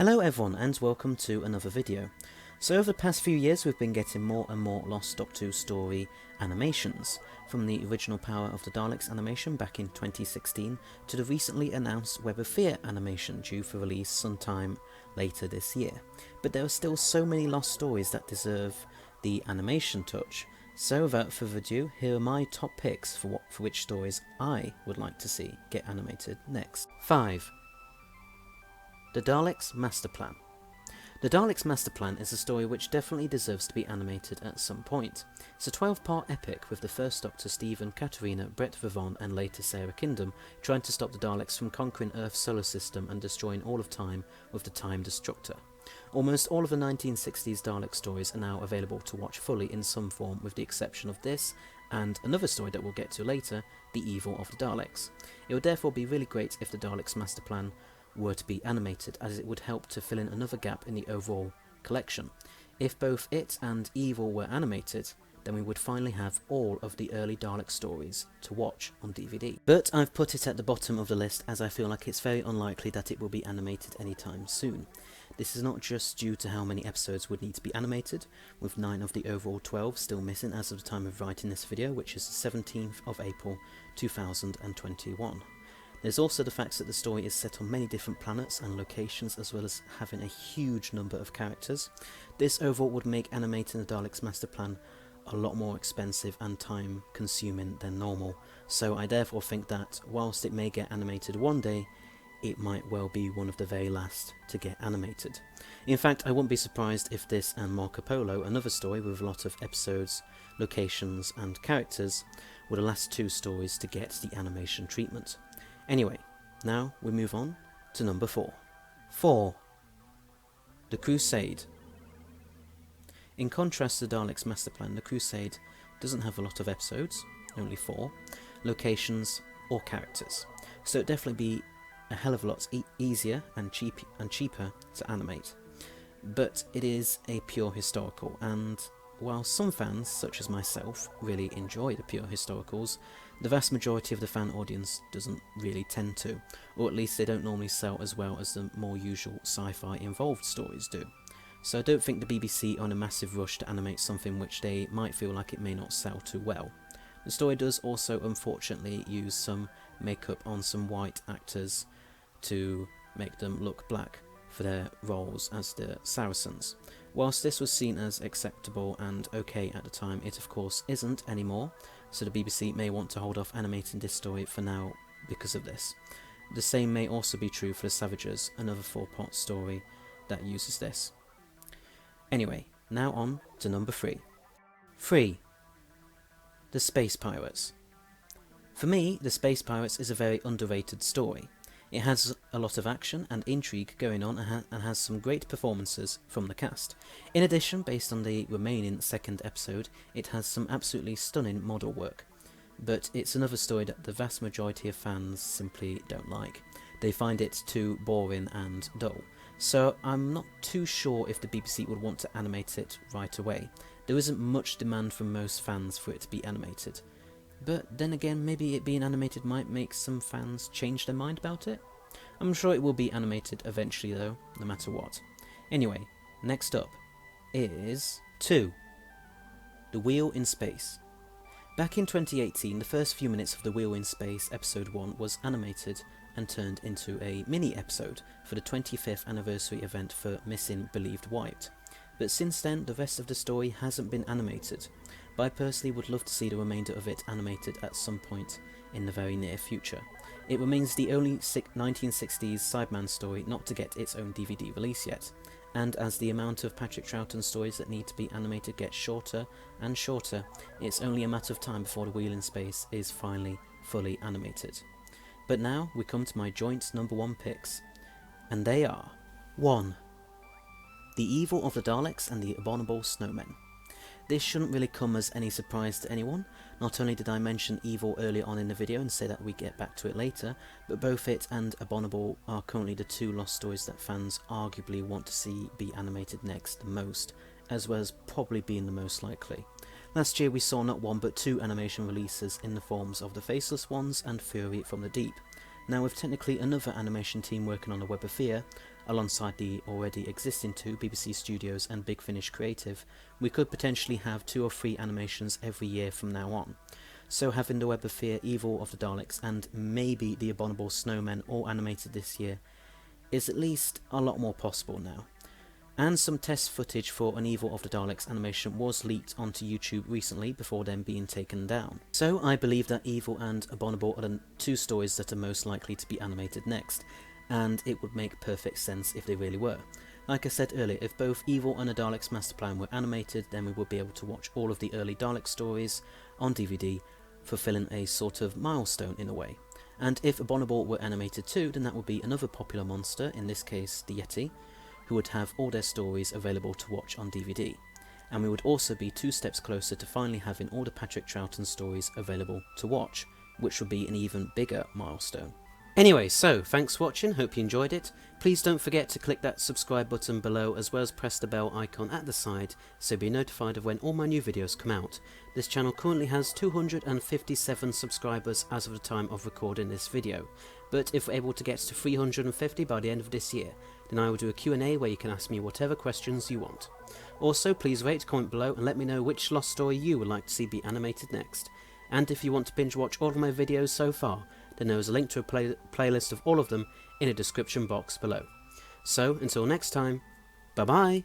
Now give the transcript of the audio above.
Hello everyone and welcome to another video. So over the past few years we've been getting more and more Lost Doctor Who story animations, from the original Power of the Daleks animation back in 2016 to the recently announced Web of Fear animation due for release sometime later this year. But there are still so many lost stories that deserve the animation touch. So without further ado, here are my top picks for which stories I would like to see get animated next. 5. The Daleks Master Plan. The Daleks Master Plan is a story which definitely deserves to be animated at some point. It's a 12-part epic with the first Doctor Stephen, Katarina, Brett Vivon and later Sarah Kingdom trying to stop the Daleks from conquering Earth's solar system and destroying all of time with the Time Destructor. Almost all of the 1960s Dalek stories are now available to watch fully in some form, with the exception of this and another story that we'll get to later, The Evil of the Daleks. It would therefore be really great if the Daleks Master Plan were to be animated, as it would help to fill in another gap in the overall collection. If both it and Evil were animated, then we would finally have all of the early Dalek stories to watch on DVD. But I've put it at the bottom of the list as I feel like it's very unlikely that it will be animated anytime soon. This is not just due to how many episodes would need to be animated, with 9 of the overall 12 still missing as of the time of writing this video, which is the 17th of April 2021. There's also the fact that the story is set on many different planets and locations, as well as having a huge number of characters. This overall would make animating the Daleks Master Plan a lot more expensive and time consuming than normal, so I therefore think that whilst it may get animated one day, it might well be one of the very last to get animated. In fact, I wouldn't be surprised if this and Marco Polo, another story with a lot of episodes, locations and characters, were the last 2 stories to get the animation treatment. Anyway, now we move on to number 4. 4. The Crusade. In contrast to the Daleks Master Plan, the Crusade doesn't have a lot of episodes, only 4, locations or characters, so it'd definitely be a hell of a lot easier and cheaper to animate. But it is a pure historical, and while some fans, such as myself, really enjoy the pure historicals, the vast majority of the fan audience doesn't really tend to, or at least they don't normally sell as well as the more usual sci-fi involved stories do. So I don't think the BBC are in a massive rush to animate something which they might feel like it may not sell too well. The story does also unfortunately use some makeup on some white actors to make them look black for their roles as the Saracens. Whilst this was seen as acceptable and okay at the time, it of course isn't anymore, so the BBC may want to hold off animating this story for now because of this. The same may also be true for the Savages, another 4-part story that uses this. Anyway, now on to number 3. 3. The Space Pirates. For me, The Space Pirates is a very underrated story. It has a lot of action and intrigue going on and has some great performances from the cast. In addition, based on the remaining 2nd episode, it has some absolutely stunning model work. But it's another story that the vast majority of fans simply don't like. They find it too boring and dull. So I'm not too sure if the BBC would want to animate it right away. There isn't much demand from most fans for it to be animated. But then again, maybe it being animated might make some fans change their mind about it. I'm sure it will be animated eventually though, no matter what. Anyway, next up is 2. The Wheel in Space. Back in 2018, the first few minutes of The Wheel in Space episode 1 was animated and turned into a mini episode for the 25th anniversary event for Missing Believed Wiped. But since then, the rest of the story hasn't been animated. But I personally would love to see the remainder of it animated at some point in the very near future. It remains the only 1960s Sideman story not to get its own DVD release yet, and as the amount of Patrick Troughton stories that need to be animated gets shorter and shorter, it's only a matter of time before The Wheel in Space is finally fully animated. But now we come to my joint number 1 picks, and they are 1. The Evil of the Daleks and the Abominable Snowmen. This shouldn't really come as any surprise to anyone. Not only did I mention Evil earlier on in the video and say that we get back to it later, but both it and Abominable are currently the 2 lost stories that fans arguably want to see be animated next the most, as well as probably being the most likely. Last year we saw not 1 but 2 animation releases in the forms of The Faceless Ones and Fury from the Deep. Now with technically another animation team working on the Web of Fear, alongside the already existing 2, BBC Studios and Big Finish Creative, we could potentially have 2 or 3 animations every year from now on. So having the Web of Fear, Evil of the Daleks and maybe the Abominable Snowmen all animated this year is at least a lot more possible now. And some test footage for an Evil of the Daleks animation was leaked onto YouTube recently before then being taken down. So I believe that Evil and Abominable are the 2 stories that are most likely to be animated next, and it would make perfect sense if they really were. Like I said earlier, if both Evil and the Daleks Master Plan were animated, then we would be able to watch all of the early Dalek stories on DVD, fulfilling a sort of milestone in a way. And if Abominable were animated too, then that would be another popular monster, in this case the Yeti, who would have all their stories available to watch on DVD. And we would also be 2 steps closer to finally having all the Patrick Troughton stories available to watch, which would be an even bigger milestone. Anyway, so thanks for watching, hope you enjoyed it. Please don't forget to click that subscribe button below as well as press the bell icon at the side so be notified of when all my new videos come out. This channel currently has 257 subscribers as of the time of recording this video, but if we're able to get to 350 by the end of this year, then I will do a Q&A where you can ask me whatever questions you want. Also, please rate, comment below and let me know which lost story you would like to see be animated next. And if you want to binge watch all of my videos so far, then there is a link to a playlist of all of them in the description box below. So, until next time, bye bye!